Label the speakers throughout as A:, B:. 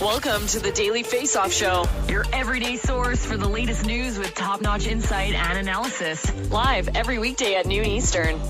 A: Welcome to the Daily Faceoff Show, your everyday source for the latest news with top-notch insight and analysis. Live every weekday at noon Eastern.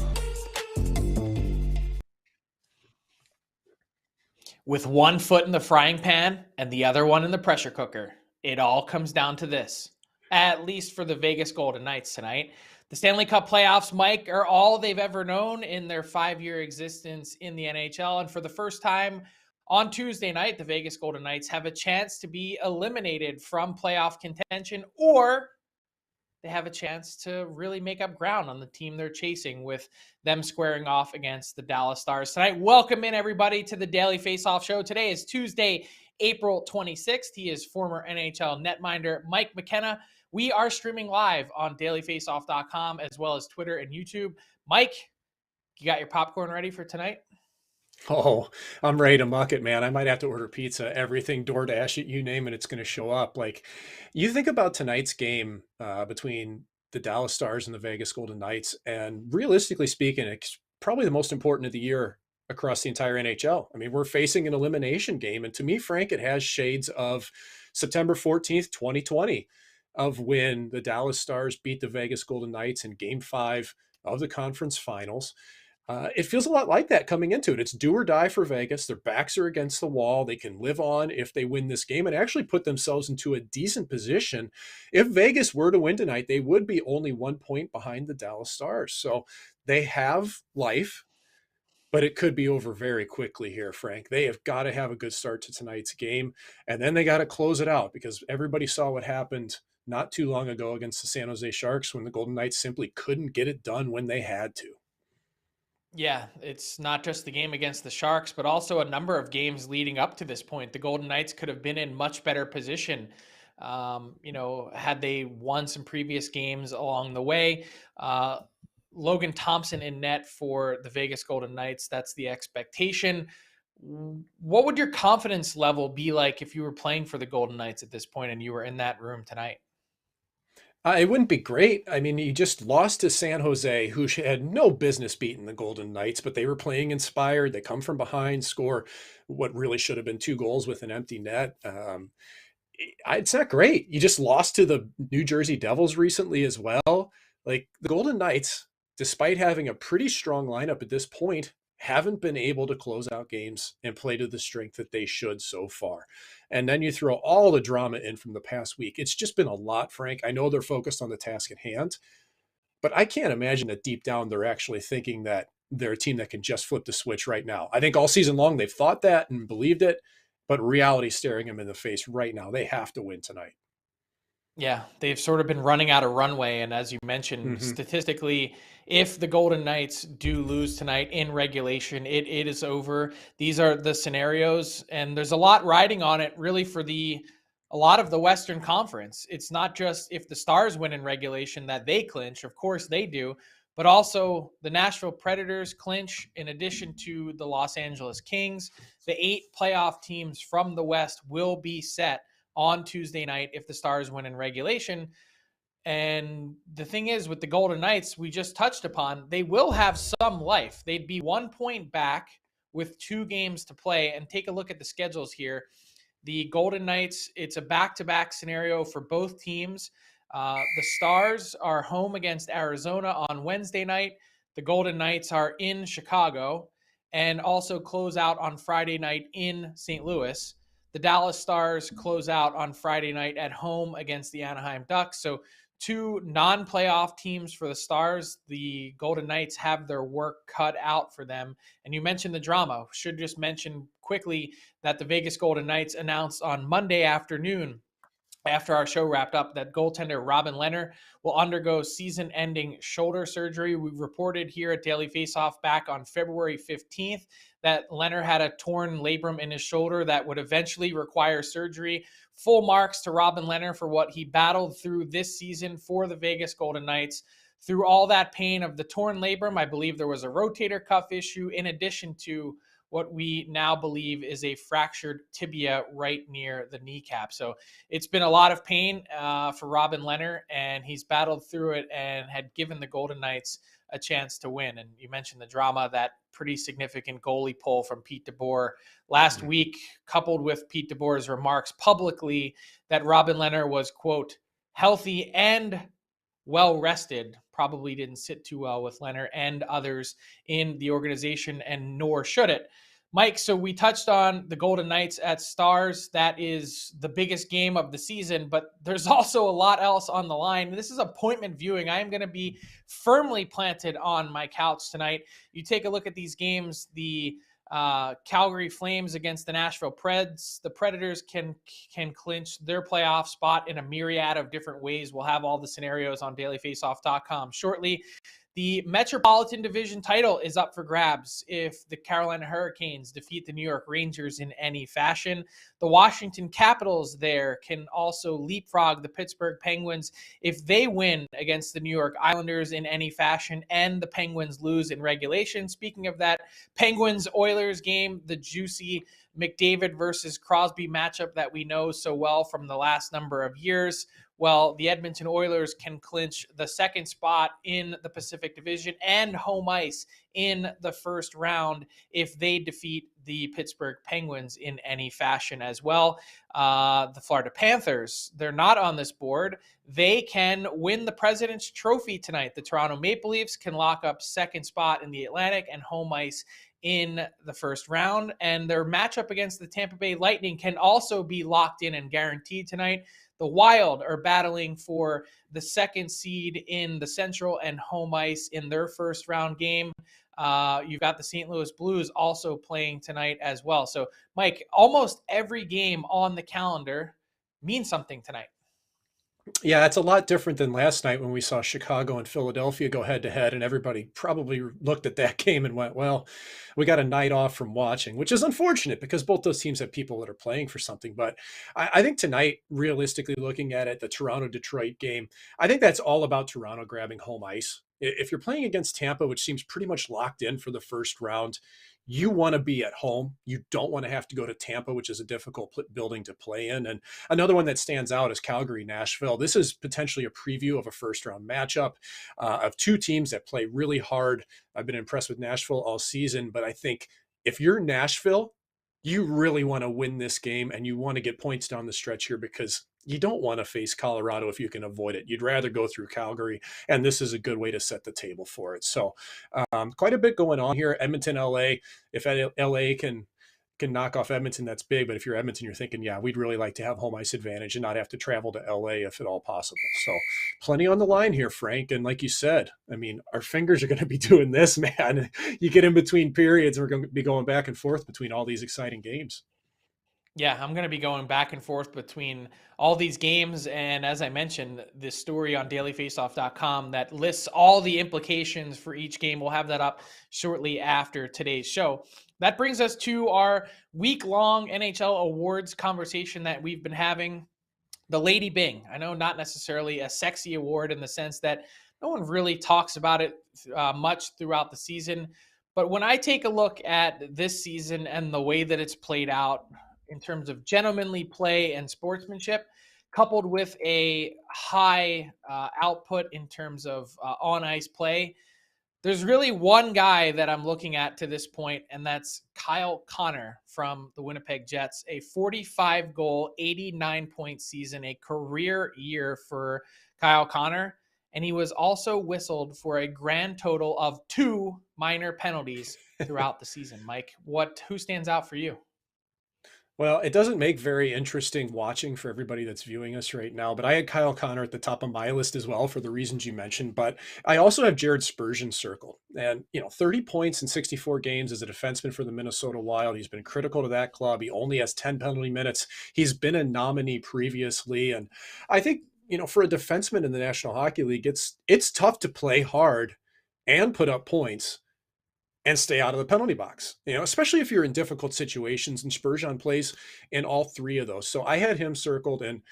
B: With one foot in the frying pan and the other one in the pressure cooker, it all comes down to this, at least for the Vegas Golden Knights tonight. The Stanley Cup playoffs, Mike, are all they've ever known in their 5-year existence in the NHL. And for the first time on Tuesday night, the Vegas Golden Knights have a chance to be eliminated from playoff contention, or they have a chance to really make up ground on the team they're chasing with them squaring off against the Dallas Stars tonight. Welcome in, everybody, to the Daily Faceoff Show. Today is Tuesday, April 26th. He is former NHL netminder Mike McKenna. We are streaming live on dailyfaceoff.com as well as Twitter and YouTube. Mike, you got your popcorn ready for tonight?
C: Oh, I'm ready to muck it, man. I might have to order pizza, everything, DoorDash it, you name it, it's going to show up. Like, you think about tonight's game between the Dallas Stars and the Vegas Golden Knights, and realistically speaking, it's probably the most important of the year across the entire NHL. I mean, we're facing an elimination game, and to me, Frank, it has shades of September 14th, 2020, of when the Dallas Stars beat the Vegas Golden Knights in Game 5 of the conference finals. It feels a lot like that coming into it. It's do or die for Vegas. Their backs are against the wall. They can live on if they win this game and actually put themselves into a decent position. If Vegas were to win tonight, they would be only 1 point behind the Dallas Stars. So they have life, but it could be over very quickly here, Frank. They have got to have a good start to tonight's game, and then they got to close it out, because everybody saw what happened not too long ago against the San Jose Sharks when the Golden Knights simply couldn't get it done when they had to.
B: Yeah, it's not just the game against the Sharks, but also a number of games leading up to this point. The Golden Knights could have been in much better position, had they won some previous games along the way. Logan Thompson in net for the Vegas Golden Knights. That's the expectation. What would your confidence level be like if you were playing for the Golden Knights at this point and you were in that room tonight?
C: It wouldn't be great. I mean, you just lost to San Jose, who had no business beating the Golden Knights, but they were playing inspired. They come from behind, score what really should have been 2 goals with an empty net. It's not great. You just lost to the New Jersey Devils recently as well. Like, the Golden Knights, despite having a pretty strong lineup at this point, haven't been able to close out games and play to the strength that they should so far. And then you throw all the drama in from the past week. It's just been a lot, Frank. I know they're focused on the task at hand, but I can't imagine that deep down they're actually thinking that they're a team that can just flip the switch right now. I think all season long they've thought that and believed it, but reality staring them in the face right now. They have to win tonight.
B: Yeah, they've sort of been running out of runway. And as you mentioned, statistically, if the Golden Knights do lose tonight in regulation, it is over. These are the scenarios, and there's a lot riding on it really for a lot of the Western Conference. It's not just if the Stars win in regulation that they clinch. Of course they do, but also the Nashville Predators clinch in addition to the Los Angeles Kings. The 8 playoff teams from the West will be set on Tuesday night if the Stars win in regulation. And the thing is, with the Golden Knights, we just touched upon, they will have some life. They'd be 1 point back with 2 games to play. And take a look at the schedules here. The Golden Knights, it's a back-to-back scenario for both teams. The Stars are home against Arizona on Wednesday night. The Golden Knights are in Chicago and also close out on Friday night in St. Louis. The Dallas Stars close out on Friday night at home against the Anaheim Ducks. So 2 non-playoff teams for the Stars. The Golden Knights have their work cut out for them. And you mentioned the drama. Should just mention quickly that the Vegas Golden Knights announced on Monday afternoon, after our show wrapped up, that goaltender Robin Lehner will undergo season-ending shoulder surgery. We reported here at Daily Faceoff back on February 15th that Lehner had a torn labrum in his shoulder that would eventually require surgery. Full marks to Robin Lehner for what he battled through this season for the Vegas Golden Knights. Through all that pain of the torn labrum, I believe there was a rotator cuff issue in addition to what we now believe is a fractured tibia right near the kneecap. So it's been a lot of pain for Robin Lehner, and he's battled through it and had given the Golden Knights a chance to win. And you mentioned the drama that pretty significant goalie pull from Pete DeBoer last week, coupled with Pete DeBoer's remarks publicly that Robin Lehner was, quote, healthy and well rested. Probably didn't sit too well with Lehner and others in the organization, and nor should it. Mike, so we touched on the Golden Knights at Stars. That is the biggest game of the season, but there's also a lot else on the line. This is appointment viewing. I am going to be firmly planted on my couch tonight. You take a look at these games, the Calgary Flames against the Nashville Preds. The Predators can clinch their playoff spot in a myriad of different ways. We'll have all the scenarios on dailyfaceoff.com shortly. The Metropolitan Division title is up for grabs if the Carolina Hurricanes defeat the New York Rangers in any fashion. The Washington Capitals there can also leapfrog the Pittsburgh Penguins if they win against the New York Islanders in any fashion and the Penguins lose in regulation. Speaking of that Penguins-Oilers game, the juicy McDavid versus Crosby matchup that we know so well from the last number of years. Well, the Edmonton Oilers can clinch the second spot in the Pacific Division and home ice in the first round if they defeat the Pittsburgh Penguins in any fashion as well. The Florida Panthers, they're not on this board. They can win the President's Trophy tonight. The Toronto Maple Leafs can lock up second spot in the Atlantic and home ice in the first round. And their matchup against the Tampa Bay Lightning can also be locked in and guaranteed tonight. The Wild are battling for the second seed in the Central and home ice in their first round game. You've got the St. Louis Blues also playing tonight as well. So, Mike, almost every game on the calendar means something tonight.
C: Yeah, it's a lot different than last night when we saw Chicago and Philadelphia go head to head, and everybody probably looked at that game and went, well, we got a night off from watching, which is unfortunate because both those teams have people that are playing for something. But I think tonight, realistically looking at it, the Toronto-Detroit game, I think that's all about Toronto grabbing home ice. If you're playing against Tampa, which seems pretty much locked in for the first round, you want to be at home. You don't want to have to go to Tampa, which is a difficult building to play in. And another one that stands out is Calgary, Nashville. This is potentially a preview of a first round matchup of two teams that play really hard. I've been impressed with Nashville all season, but I think if you're Nashville, you really want to win this game and you want to get points down the stretch here because you don't want to face Colorado if you can avoid it. You'd rather go through Calgary, and this is a good way to set the table for it. So quite a bit going on here. Edmonton, LA. If LA can knock off Edmonton, that's big. But if you're Edmonton, you're thinking, yeah, we'd really like to have home ice advantage and not have to travel to LA if at all possible. So plenty on the line here, Frank. And like you said, I mean, our fingers are going to be doing this, man. You get in between periods, we're going to be going back and forth between all these exciting games.
B: Yeah, I'm going to be going back and forth between all these games. And as I mentioned, this story on dailyfaceoff.com that lists all the implications for each game. We'll have that up shortly after today's show. That brings us to our week-long NHL awards conversation that we've been having. The Lady Byng. I know not necessarily a sexy award in the sense that no one really talks about it much throughout the season. But when I take a look at this season and the way that it's played out, in terms of gentlemanly play and sportsmanship, coupled with a high output in terms of on-ice play, there's really one guy that I'm looking at to this point, and that's Kyle Connor from the Winnipeg Jets. A 45-goal, 89-point season, a career year for Kyle Connor, and he was also whistled for a grand total of 2 minor penalties throughout the season. Mike, who stands out for you?
C: Well, it doesn't make very interesting watching for everybody that's viewing us right now, but I had Kyle Connor at the top of my list as well for the reasons you mentioned, but I also have Jared Spurgeon circled. And, 30 points in 64 games as a defenseman for the Minnesota Wild. He's been critical to that club. He only has 10 penalty minutes. He's been a nominee previously. And I think, for a defenseman in the National Hockey League, it's tough to play hard and put up points and stay out of the penalty box, especially if you're in difficult situations, and Spurgeon plays in all three of those. So I had him circled, and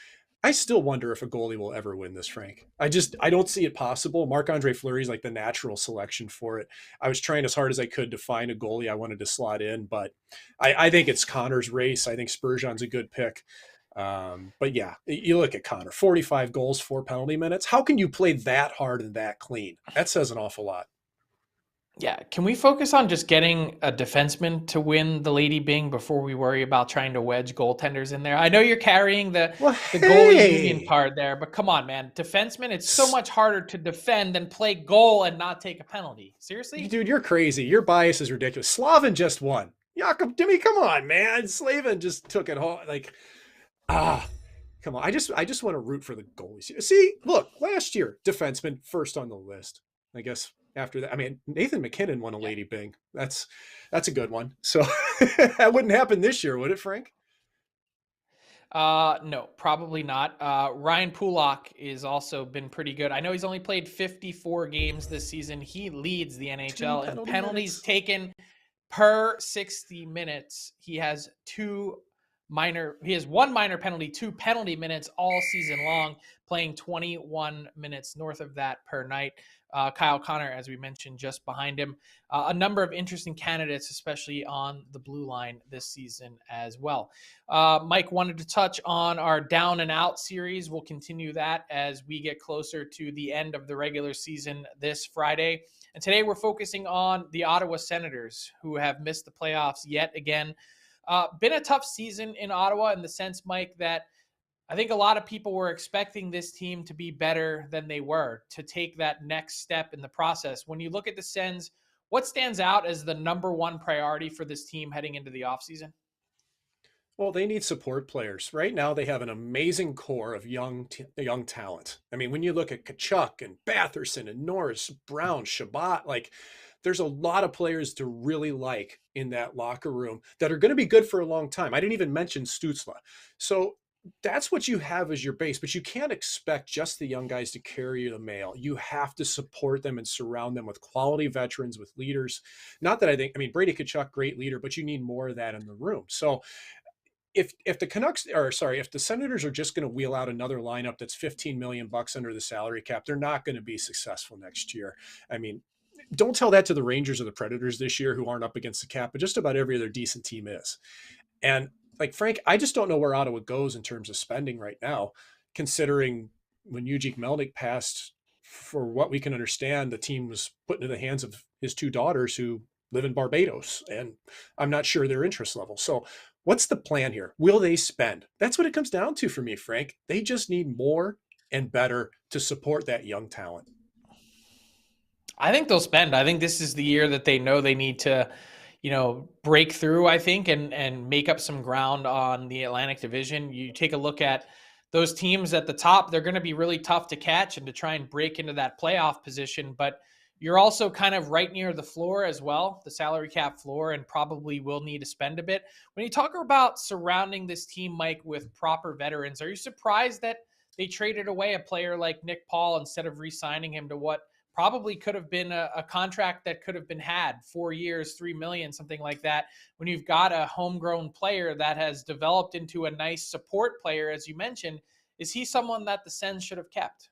C: I still wonder if a goalie will ever win this, Frank. I don't see it possible. Marc-Andre Fleury is like the natural selection for it. I was trying as hard as I could to find a goalie I wanted to slot in, but I think it's Connor's race. I think Spurgeon's a good pick. But yeah, you look at Connor, 45 goals, 4 penalty minutes. How can you play that hard and that clean? That says an awful lot.
B: Yeah. Can we focus on just getting a defenseman to win the Lady Byng before we worry about trying to wedge goaltenders in there? I know you're carrying
C: Well,
B: the goalie union
C: hey,
B: card there, but come on, man. Defenseman, it's so much harder to defend than play goal and not take a penalty. Seriously?
C: dude, you're crazy. Your bias is ridiculous. SLAVIN just won. JACCOB, Dimmy, come on, man. SLAVIN just took it home. Like, come on. I just want to root for the goalies. See, look, last year, defenseman first on the list. I guess after that, I mean, Nathan McKenna won a Lady Byng. That's a good one. So that wouldn't happen this year, would it, Frank?
B: No, probably not. Ryan Pulak is also been pretty good. I know he's only played 54 games this season. He leads the NHL in penalties taken per 60 minutes. He has one minor penalty, 2 penalty minutes all season long, playing 21 minutes north of that per night. Kyle Connor, as we mentioned, just behind him. A number of interesting candidates, especially on the blue line this season as well. Mike wanted to touch on our down and out series. We'll continue that as we get closer to the end of the regular season this Friday. And today we're focusing on the Ottawa Senators, who have missed the playoffs yet again. Been a tough season in Ottawa in the sense, Mike, that I think a lot of people were expecting this team to be better than they were, to take that next step in the process. When you look at the Sens, what stands out as the number one priority for this team heading into the offseason?
C: Well, they need support players. Right now, they have an amazing core of young talent. I mean, when you look at Tkachuk and Batherson and Norris, Brown, Shabbat, like there's a lot of players to really like in that locker room that are going to be good for a long time. I didn't even mention Stützle. So that's what you have as your base, but you can't expect just the young guys to carry the mail. You have to support them and surround them with quality veterans, with leaders. Not that I mean, Brady Tkachuk, great leader, but you need more of that in the room. So if the Senators are just going to wheel out another lineup that's $15 million under the salary cap, they're not going to be successful next year. I mean, don't tell that to the Rangers or the Predators this year who aren't up against the cap, but just about every other decent team is. And like, Frank, I just don't know where Ottawa goes in terms of spending right now, considering when Eugene Melnyk passed, for what we can understand, the team was put into the hands of his 2 daughters who live in Barbados, and I'm not sure their interest level. So what's the plan here? Will they spend? That's what it comes down to for me, Frank. They just need more and better to support that young talent.
B: I think they'll spend. I think this is the year that they know they need to, break through, I think, and make up some ground on the Atlantic Division. You take a look at those teams at the top, they're going to be really tough to catch and to try and break into that playoff position. But you're also kind of right near the floor as well, the salary cap floor, and probably will need to spend a bit. When you talk about surrounding this team, Mike, with proper veterans, are you surprised that they traded away a player like Nick Paul instead of re-signing him to what probably could have been a contract that could have been had 4 years, $3 million, something like that, when you've got a homegrown player that has developed into a nice support player, as you mentioned? Is he someone that the Sens should have kept?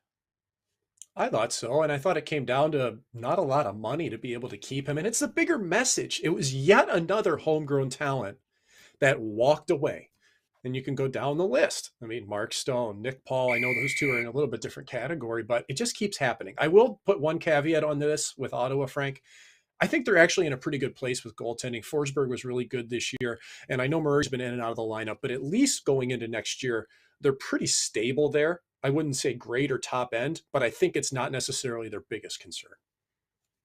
C: I thought so. And I thought it came down to not a lot of money to be able to keep him. And it's the bigger message. It was yet another homegrown talent that walked away. And you can go down the list. I mean, Mark Stone, Nick Paul, I know those 2 are in a little bit different category, but it just keeps happening. I will put one caveat on this with Ottawa, Frank. I think they're actually in a pretty good place with goaltending. Forsberg was really good this year. And I know Murray's been in and out of the lineup, but at least going into next year, they're pretty stable there. I wouldn't say great or top end, but I think it's not necessarily their biggest concern.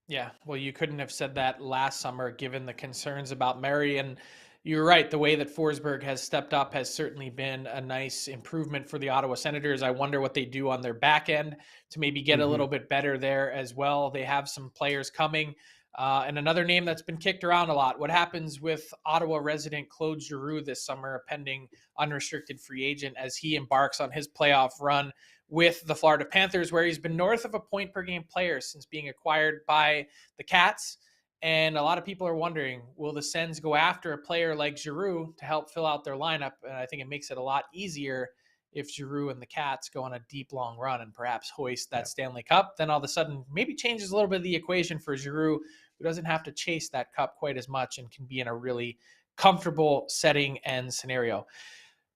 B: Yeah, well, you couldn't have said that last summer, given the concerns about Murray. And you're right. The way that Forsberg has stepped up has certainly been a nice improvement for the Ottawa Senators. I wonder what they do on their back end to maybe get a little bit better there as well. They have some players coming. And another name that's been kicked around a lot. What happens with Ottawa resident Claude Giroux this summer, a pending unrestricted free agent, as he embarks on his playoff run with the Florida Panthers, where he's been north of a point per game player since being acquired by the Cats. And a lot of people are wondering, will the Sens go after a player like Giroux to help fill out their lineup? And I think it makes it a lot easier if Giroux and the Cats go on a deep, long run and perhaps hoist that Stanley Cup. Then all of a sudden maybe changes a little bit of the equation for Giroux, who doesn't have to chase that cup quite as much and can be in a really comfortable setting and scenario.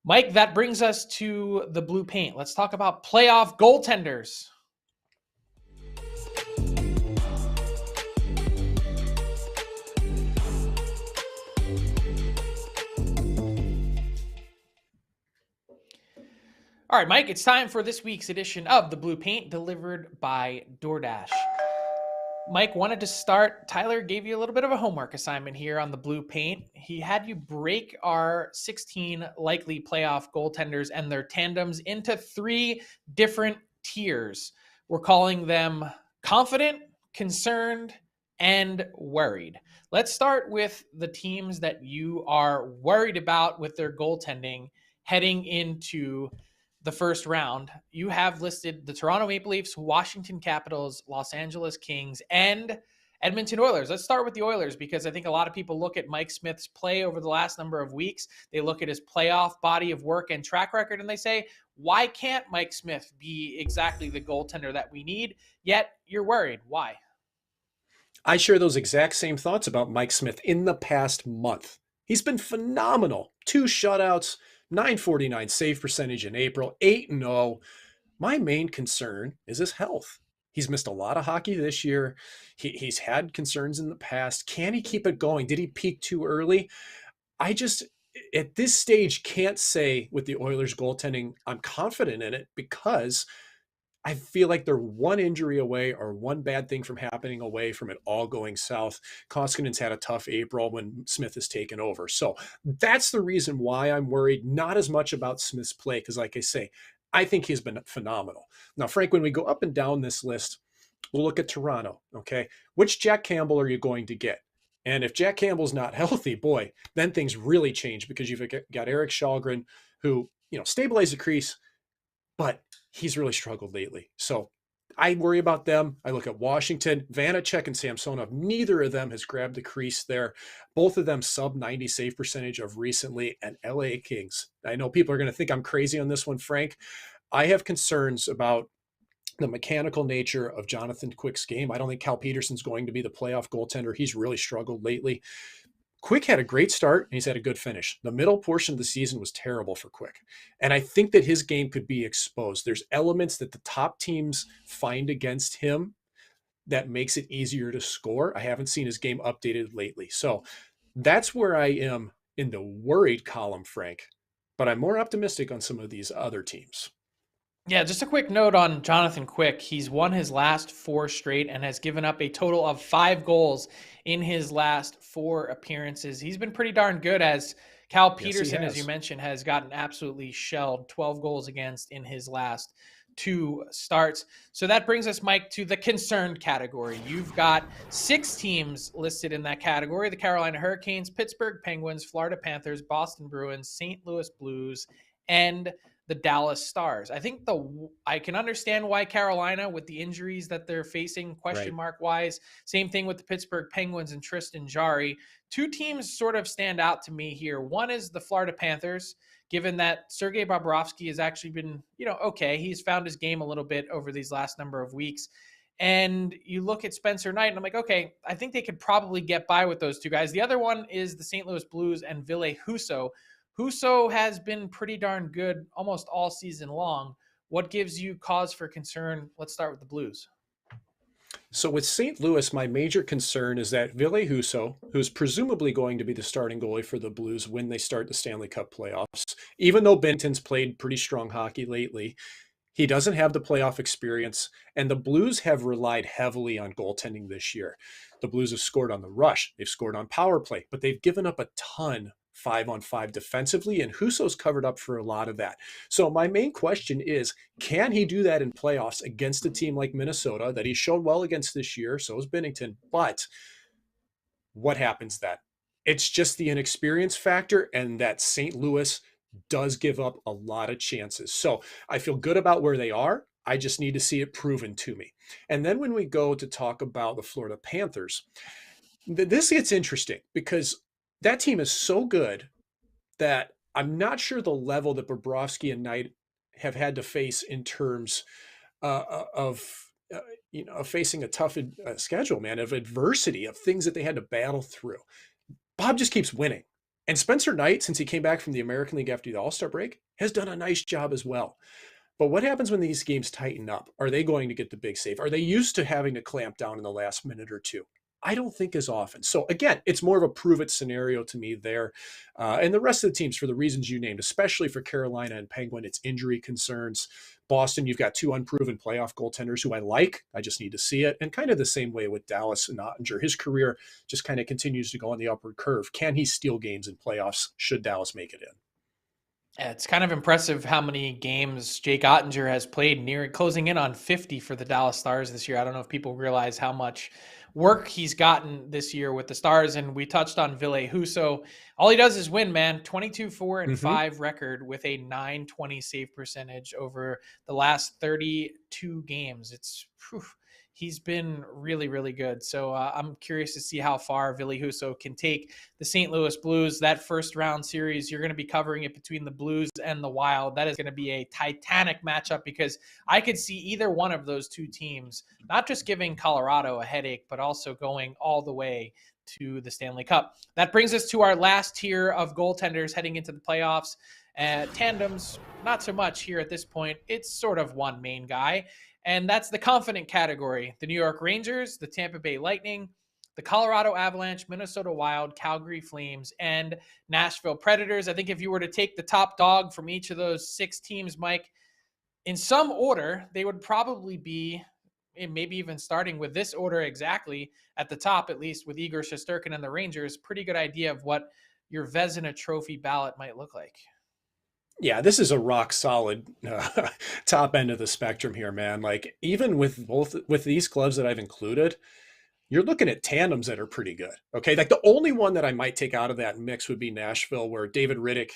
B: Mike, that brings us to the blue paint. Let's talk about playoff goaltenders. All right, Mike, it's time for this week's edition of the Blue Paint delivered by DoorDash. Mike wanted to start. Tyler gave you a little bit of a homework assignment here on the Blue Paint. He had you break our 16 likely playoff goaltenders and their tandems into 3 different tiers. We're calling them confident, concerned, and worried. Let's start with the teams that you are worried about with their goaltending heading into the first round. You have listed the Toronto Maple Leafs, Washington Capitals, Los Angeles Kings, and Edmonton Oilers. Let's start with the Oilers because I think a lot of people look at Mike Smith's play over the last number of weeks. They look at his playoff body of work and track record, and they say, why can't Mike Smith be exactly the goaltender that we need? Yet you're worried. Why?
C: I share those exact same thoughts about Mike Smith in the past month. He's been phenomenal. 2 shutouts, .949 save percentage in April, 8-0. My main concern is his health. He's missed a lot of hockey this year. He's had concerns in the past. Can he keep it going? Did he peak too early? I just, at this stage, can't say with the Oilers goaltending, I'm confident in it because I feel like they're one injury away or one bad thing from happening away from it all going south. Koskinen's had a tough April when Smith has taken over. So that's the reason why I'm worried, not as much about Smith's play, because like I say, I think he's been phenomenal. Now, Frank, when we go up and down this list, we'll look at Toronto, okay? Which Jack Campbell are you going to get? And if Jack Campbell's not healthy, boy, then things really change because you've got Eric Källgren who, stabilized the crease, but he's really struggled lately. So I worry about them. I look at Washington, Vanacek and Samsonov. Neither of them has grabbed the crease there. Both of them sub 90 save percentage of recently, and LA Kings. I know people are going to think I'm crazy on this one, Frank. I have concerns about the mechanical nature of Jonathan Quick's game. I don't think Cal Peterson's going to be the playoff goaltender. He's really struggled lately. Quick had a great start and he's had a good finish. The middle portion of the season was terrible for Quick. And I think that his game could be exposed. There's elements that the top teams find against him that makes it easier to score. I haven't seen his game updated lately. So that's where I am in the worried column, Frank. But I'm more optimistic on some of these other teams.
B: Yeah, just a quick note on Jonathan Quick. He's won his last 4 straight and has given up a total of 5 goals in his last 4 appearances. He's been pretty darn good, as Cal Peterson, as you mentioned, has gotten absolutely shelled. 12 goals against in his last 2 starts. So that brings us, Mike, to the concerned category. You've got 6 teams listed in that category: the Carolina Hurricanes, Pittsburgh Penguins, Florida Panthers, Boston Bruins, St. Louis Blues, and the Dallas Stars. I think I can understand why Carolina, with the injuries that they're facing, question mark wise. Same thing with the Pittsburgh Penguins and Tristan Jarry. 2 teams sort of stand out to me here. One is the Florida Panthers, given that Sergei Bobrovsky has actually been, okay. He's found his game a little bit over these last number of weeks. And you look at Spencer Knight, and I'm like, okay, I think they could probably get by with those 2 guys. The other one is the St. Louis Blues and Ville Husso. Husso has been pretty darn good almost all season long. What gives you cause for concern? Let's start with the Blues.
C: So with St. Louis, my major concern is that Ville Husso, who's presumably going to be the starting goalie for the Blues when they start the Stanley Cup playoffs, even though Benton's played pretty strong hockey lately, he doesn't have the playoff experience, and the Blues have relied heavily on goaltending this year. The Blues have scored on the rush. They've scored on power play, but they've given up a ton 5-on-5 defensively, and Husso's covered up for a lot of that. So my main question is, can he do that in playoffs against a team like Minnesota that he's shown well against this year? So is Binnington. But what happens then? It's just the inexperience factor, and that St. Louis does give up a lot of chances. So I feel good about where they are. I just need to see it proven to me. And then when we go to talk about the Florida Panthers, this gets interesting because that team is so good that I'm not sure the level that Bobrovsky and Knight have had to face in terms of facing a tough schedule, man, of adversity, of things that they had to battle through. Bob just keeps winning. And Spencer Knight, since he came back from the American League after the All-Star break, has done a nice job as well. But what happens when these games tighten up? Are they going to get the big save? Are they used to having to clamp down in the last minute or 2? I don't think as often. So again, it's more of a prove it scenario to me there. And the rest of the teams, for the reasons you named, especially for Carolina and Penguin, it's injury concerns. Boston, you've got two unproven playoff goaltenders who I like. I just need to see it. And kind of the same way with Dallas and Ottinger. His career just kind of continues to go on the upward curve. Can he steal games in playoffs should Dallas make it in?
B: Yeah, it's kind of impressive how many games Jake Ottinger has played, near closing in on 50 for the Dallas Stars this year. I don't know if people realize how much work he's gotten this year with the Stars. And we touched on Ville Husso. All he does is win, man. 22-4-5 record with a .920 save percentage over the last 32 games. It's he's been really, really good. So I'm curious to see how far Ville Husso can take the St. Louis Blues. That first round series, you're going to be covering it between the Blues and the Wild. That is going to be a titanic matchup, because I could see either one of those two teams not just giving Colorado a headache, but also going all the way to the Stanley Cup. That brings us to our last tier of goaltenders heading into the playoffs. Tandems, not so much here at this point. It's sort of one main guy, and that's the confident category. The New York Rangers, the Tampa Bay Lightning, the Colorado Avalanche, Minnesota Wild, Calgary Flames, and Nashville Predators. I think if you were to take the top dog from each of those six teams, Mike, in some order, they would probably be, and maybe even starting with this order exactly at the top, at least with Igor Shesterkin and the Rangers. Pretty good idea of what your Vezina Trophy ballot might look like.
C: Yeah, this is a rock solid top end of the spectrum here, man. Like, even with these clubs that I've included, you're looking at tandems that are pretty good. Okay. Like, the only one that I might take out of that mix would be Nashville, where David Riddick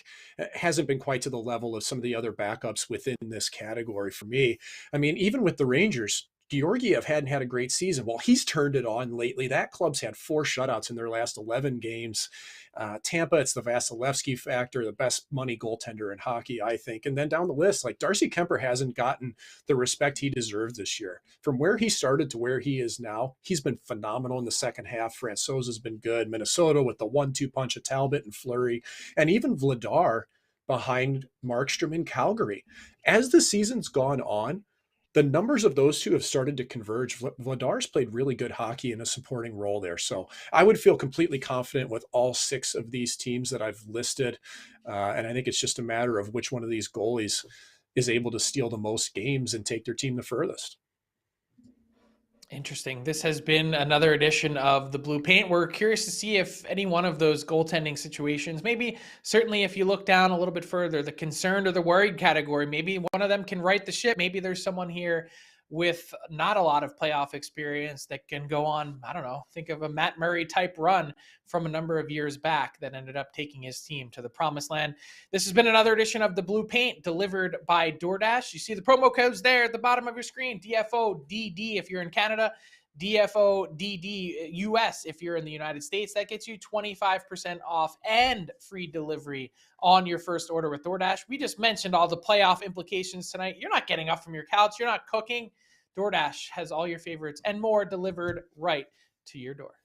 C: hasn't been quite to the level of some of the other backups within this category for me. I mean, even with the Rangers, Georgiev hadn't had a great season. Well, he's turned it on lately. That club's had 4 shutouts in their last 11 games. Tampa, it's the Vasilevsky factor, the best money goaltender in hockey, I think. And then down the list, like, Darcy Kemper hasn't gotten the respect he deserved this year. From where he started to where he is now, he's been phenomenal in the second half. Francouz has been good. Minnesota with the 1-2 punch of Talbot and Fleury, and even Vladar behind Markstrom in Calgary. As the season's gone on, the numbers of those two have started to converge. Vladar's played really good hockey in a supporting role there. So I would feel completely confident with all 6 of these teams that I've listed. And I think it's just a matter of which one of these goalies is able to steal the most games and take their team the furthest.
B: Interesting. This has been another edition of the Blue Paint. We're curious to see if any one of those goaltending situations, maybe certainly if you look down a little bit further, the concerned or the worried category, maybe one of them can right the ship. Maybe there's someone here with not a lot of playoff experience that can go on, I don't know, think of a Matt Murray type run from a number of years back that ended up taking his team to the promised land. This has been another edition of the Blue Paint, delivered by DoorDash. You see the promo codes there at the bottom of your screen. DFODD if you're in Canada, DFODD US if you're in the United States. That gets you 25% off and free delivery on your first order with DoorDash. We just mentioned all the playoff implications tonight. You're not getting up from your couch. You're not cooking. DoorDash has all your favorites and more delivered right to your door.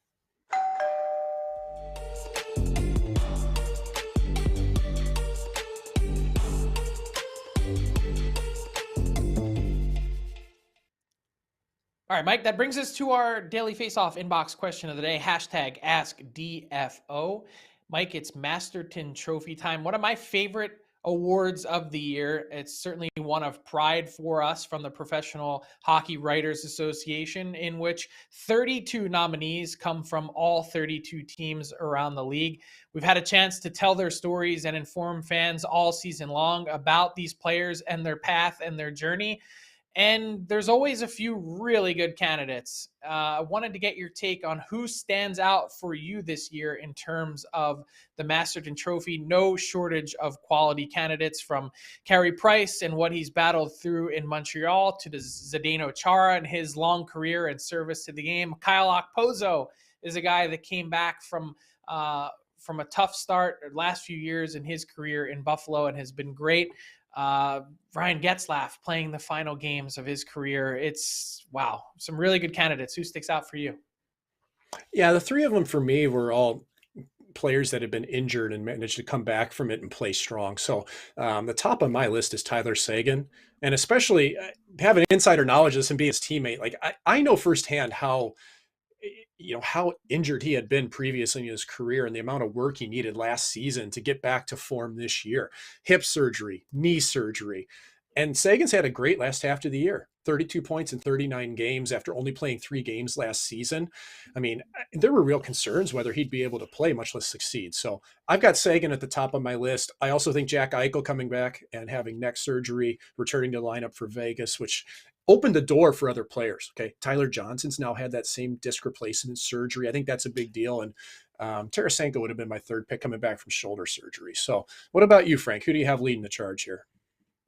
B: All right, Mike, that brings us to our daily face-off inbox question of the day, hashtag AskDFO. Mike, it's Masterton Trophy time. One of my favorite awards of the year. It's certainly one of pride for us from the Professional Hockey Writers Association, in which 32 nominees come from all 32 teams around the league. We've had a chance to tell their stories and inform fans all season long about these players and their path and their journey. And there's always a few really good candidates. I wanted to get your take on who stands out for you this year in terms of the Masterton Trophy. No shortage of quality candidates, from Carey Price and what he's battled through in Montreal to Zdeno Chara and his long career and service to the game. Kyle Okposo is a guy that came back from a tough start last few years in his career in Buffalo and has been great. Ryan Getzlaf playing the final games of his career. It's, wow, some really good candidates. Who sticks out for you?
C: Yeah, the 3 of them for me were all players that had been injured and managed to come back from it and play strong. So the top on my list is Tyler Seguin, and especially having insider knowledge of this and being his teammate. Like, I know firsthand how how injured he had been previously in his career and the amount of work he needed last season to get back to form this year. Hip surgery, knee surgery. And Sagan's had a great last half of the year, 32 points in 39 games after only playing 3 games last season. I mean, there were real concerns whether he'd be able to play, much less succeed. So I've got Sagan at the top of my list. I also think Jack Eichel coming back and having neck surgery, returning to the lineup for Vegas, which opened the door for other players. Okay. Tyler Johnson's now had that same disc replacement surgery. I think that's a big deal. And Tarasenko would have been my third pick coming back from shoulder surgery. So what about you, Frank? Who do you have leading the charge here?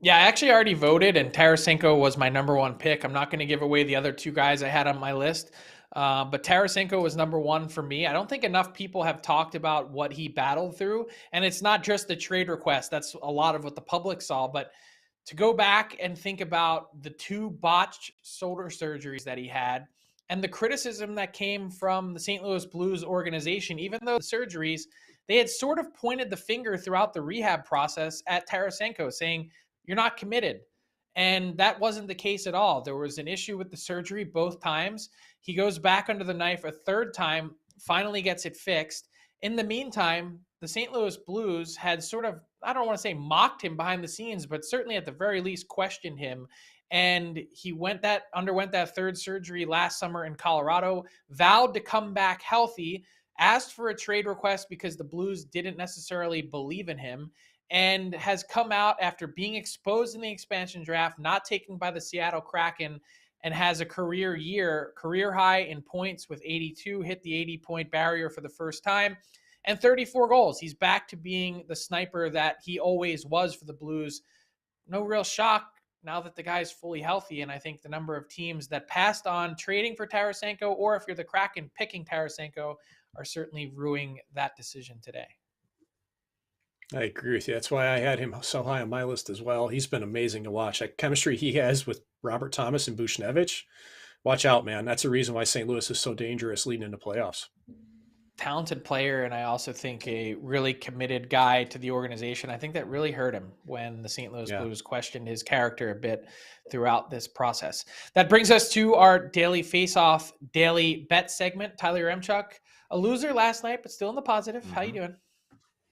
B: Yeah, I actually already voted, and Tarasenko was my number 1 pick. I'm not going to give away the other 2 guys I had on my list, but Tarasenko was number 1 for me. I don't think enough people have talked about what he battled through, and it's not just the trade request. That's a lot of what the public saw, but to go back and think about the 2 botched shoulder surgeries that he had and the criticism that came from the St. Louis Blues organization, even though the surgeries, they had sort of pointed the finger throughout the rehab process at Tarasenko, saying, you're not committed. And that wasn't the case at all. There was an issue with the surgery both times. He goes back under the knife a third time, finally gets it fixed. In the meantime, the St. Louis Blues had sort of, I don't want to say mocked him behind the scenes, but certainly at the very least questioned him. And he underwent that third surgery last summer in Colorado, vowed to come back healthy, asked for a trade request because the Blues didn't necessarily believe in him, and has come out after being exposed in the expansion draft, not taken by the Seattle Kraken, and has a career high in points with 82, hit the 80-point barrier for the first time, and 34 goals. He's back to being the sniper that he always was for the Blues. No real shock now that the guy's fully healthy, and I think the number of teams that passed on trading for Tarasenko, or if you're the Kraken picking Tarasenko, are certainly ruining that decision today.
C: I agree with you. That's why I had him so high on my list as well. He's been amazing to watch. That chemistry he has with Robert Thomas and Buchnevich. Watch out, man. That's the reason why St. Louis is so dangerous leading into playoffs.
B: Talented player, and I also think a really committed guy to the organization. I think that really hurt him when the St. Louis Blues questioned his character a bit throughout this process. That brings us to our daily face-off, daily bet segment. Tyler Remchuk, a loser last night, but still in the positive. How you doing?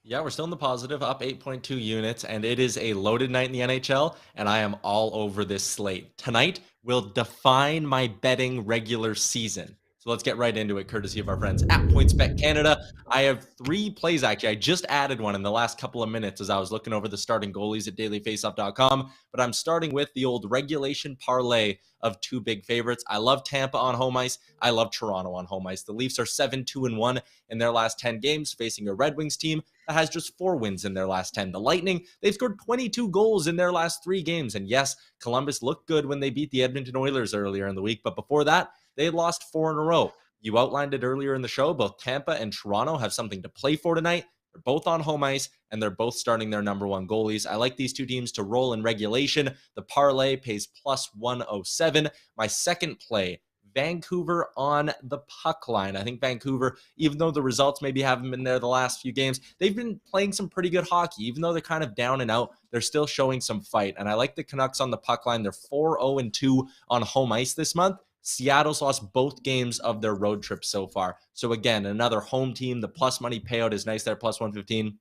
D: Yeah, we're still in the positive, up 8.2 units, and it is a loaded night in the NHL, and I am all over this slate. Tonight will define my betting regular season. So let's get right into it, courtesy of our friends at PointsBet Canada. I have 3 plays, actually. I just added one in the last couple of minutes as I was looking over the starting goalies at dailyfaceoff.com, but I'm starting with the old regulation parlay of 2 big favorites. I love Tampa on home ice. I love Toronto on home ice. The Leafs are 7-2-1 in their last 10 games, facing a Red Wings team that has just 4 wins in their last 10. The Lightning, they've scored 22 goals in their last 3 games. And yes, Columbus looked good when they beat the Edmonton Oilers earlier in the week, but before that, they had lost 4 in a row. You outlined it earlier in the show. Both Tampa and Toronto have something to play for tonight. They're both on home ice, and they're both starting their number 1 goalies. I like these 2 teams to roll in regulation. The parlay pays plus 107. My second play, Vancouver on the puck line. I think Vancouver, even though the results maybe haven't been there the last few games, they've been playing some pretty good hockey. Even though they're kind of down and out, they're still showing some fight. And I like the Canucks on the puck line. They're 4-0-2 on home ice this month. Seattle's lost both games of their road trip so far. So again, another home team. The plus money payout is nice there, plus 115.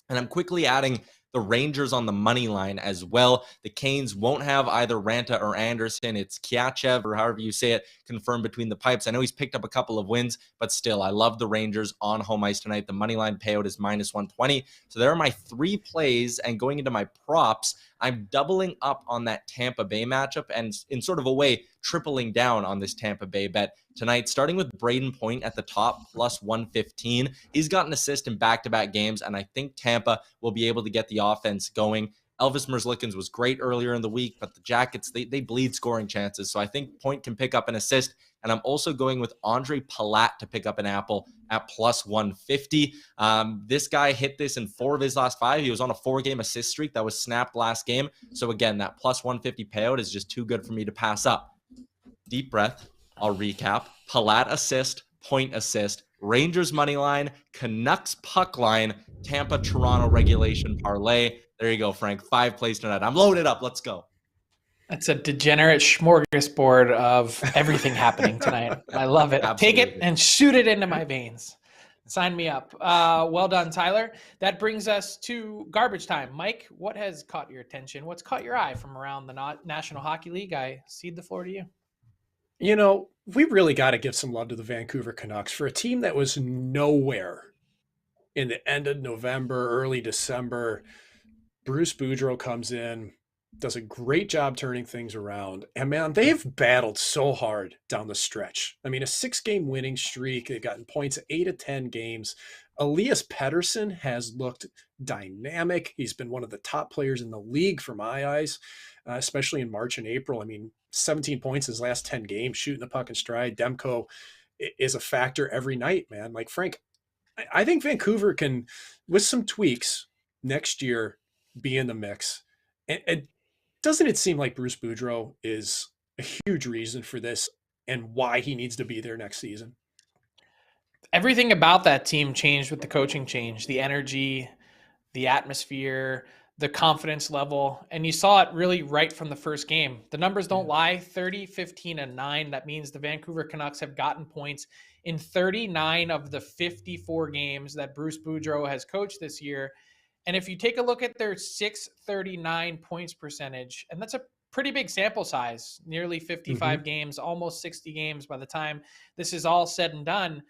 D: And I'm quickly adding the Rangers on the money line as well. The Canes won't have either Ranta or Anderson. It's Kiachev, or however you say it, confirmed between the pipes. I know he's picked up a couple of wins, but still, I love the Rangers on home ice tonight. The money line payout is minus 120. So there are my 3 plays, and going into my props, I'm doubling up on that Tampa Bay matchup and in sort of a way, tripling down on this Tampa Bay bet tonight, starting with Braden Point at the top, plus 115. He's got an assist in back-to-back games, and I think Tampa will be able to get the offense going. Elvis Merzlikins was great earlier in the week, but the Jackets, they bleed scoring chances. So I think Point can pick up an assist. And I'm also going with Andre Palat to pick up an apple at plus 150. This guy hit this in 4 of his last 5. He was on a 4-game assist streak that was snapped last game. So again, that plus 150 payout is just too good for me to pass up. Deep breath. I'll recap. Palat assist, Point assist, Rangers money line, Canucks puck line, Tampa Toronto regulation parlay. There you go, Frank. 5 plays tonight. I'm loaded up. Let's go.
B: It's a degenerate smorgasbord of everything happening tonight. I love it.
D: Absolutely.
B: Take it and shoot it into my veins. Sign me up. Well done, Tyler. That brings us to garbage time. Mike, what has caught your attention? What's caught your eye from around the National Hockey League? I cede the floor to you.
C: You know, we really got to give some love to the Vancouver Canucks for a team that was nowhere in the end of November, early December. Bruce Boudreau comes in, does a great job turning things around. And man, they've battled so hard down the stretch. I mean, a 6-game winning streak. They've gotten points at 8 of 10 games. Elias Pettersson has looked dynamic. He's been one of the top players in the league for my eyes, especially in March and April. I mean, 17 points his last 10 games, shooting the puck in stride. Demko is a factor every night, man. Like, Frank, I think Vancouver can, with some tweaks next year, be in the mix. And doesn't it seem like Bruce Boudreau is a huge reason for this and why he needs to be there next season?
B: Everything about that team changed with the coaching change, the energy, the atmosphere, the confidence level. And you saw it really right from the first game. The numbers don't lie, 30, 15, and 9. That means the Vancouver Canucks have gotten points in 39 of the 54 games that Bruce Boudreau has coached this year. And if you take a look at their .639 points percentage, and that's a pretty big sample size, nearly 55 games, almost 60 games by the time this is all said and done,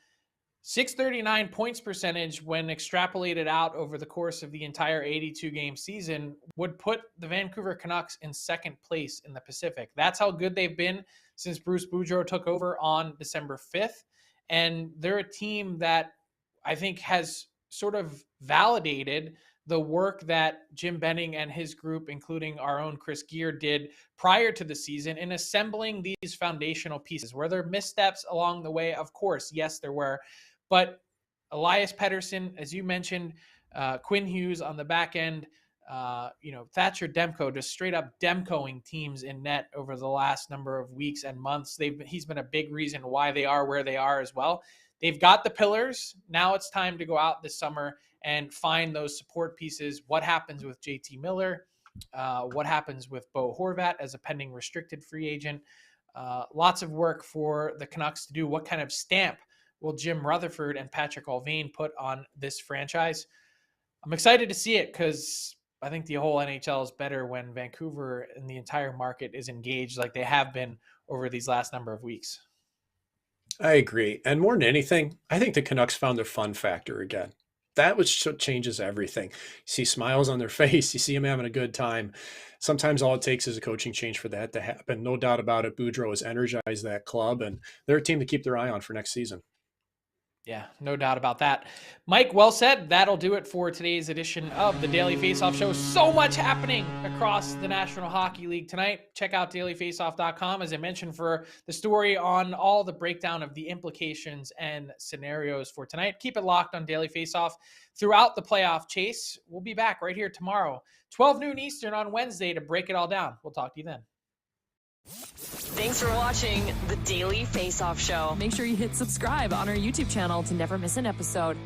B: .639 points percentage when extrapolated out over the course of the entire 82-game season would put the Vancouver Canucks in second place in the Pacific. That's how good they've been since Bruce Boudreau took over on December 5th. And they're a team that I think has sort of validated the work that Jim Benning and his group, including our own Chris Gear, did prior to the season in assembling these foundational pieces. Were there missteps along the way? Of course, yes, there were. But Elias Pettersson, as you mentioned, Quinn Hughes on the back end, Thatcher Demko, just straight up Demkoing teams in net over the last number of weeks and months. He's been a big reason why they are where they are as well. They've got the pillars. Now it's time to go out this summer and find those support pieces. What happens with JT Miller? What happens with Bo Horvat as a pending restricted free agent? Lots of work for the Canucks to do. What kind of stamp will Jim Rutherford and Patrick Allvin put on this franchise? I'm excited to see it because I think the whole NHL is better when Vancouver and the entire market is engaged like they have been over these last number of weeks.
C: I agree. And more than anything, I think the Canucks found their fun factor again. That was what changes everything. You see smiles on their face. You see them having a good time. Sometimes all it takes is a coaching change for that to happen. No doubt about it. Boudreau has energized that club, and they're a team to keep their eye on for next season.
B: Yeah, no doubt about that. Mike, well said. That'll do it for today's edition of the Daily Faceoff Show. So much happening across the National Hockey League tonight. Check out dailyfaceoff.com, as I mentioned, for the story on all the breakdown of the implications and scenarios for tonight. Keep it locked on Daily Faceoff throughout the playoff chase. We'll be back right here tomorrow, 12 noon Eastern on Wednesday, to break it all down. We'll talk to you then.
A: Thanks for watching the Daily Faceoff Show.
E: Make sure you hit subscribe on our YouTube channel to never miss an episode.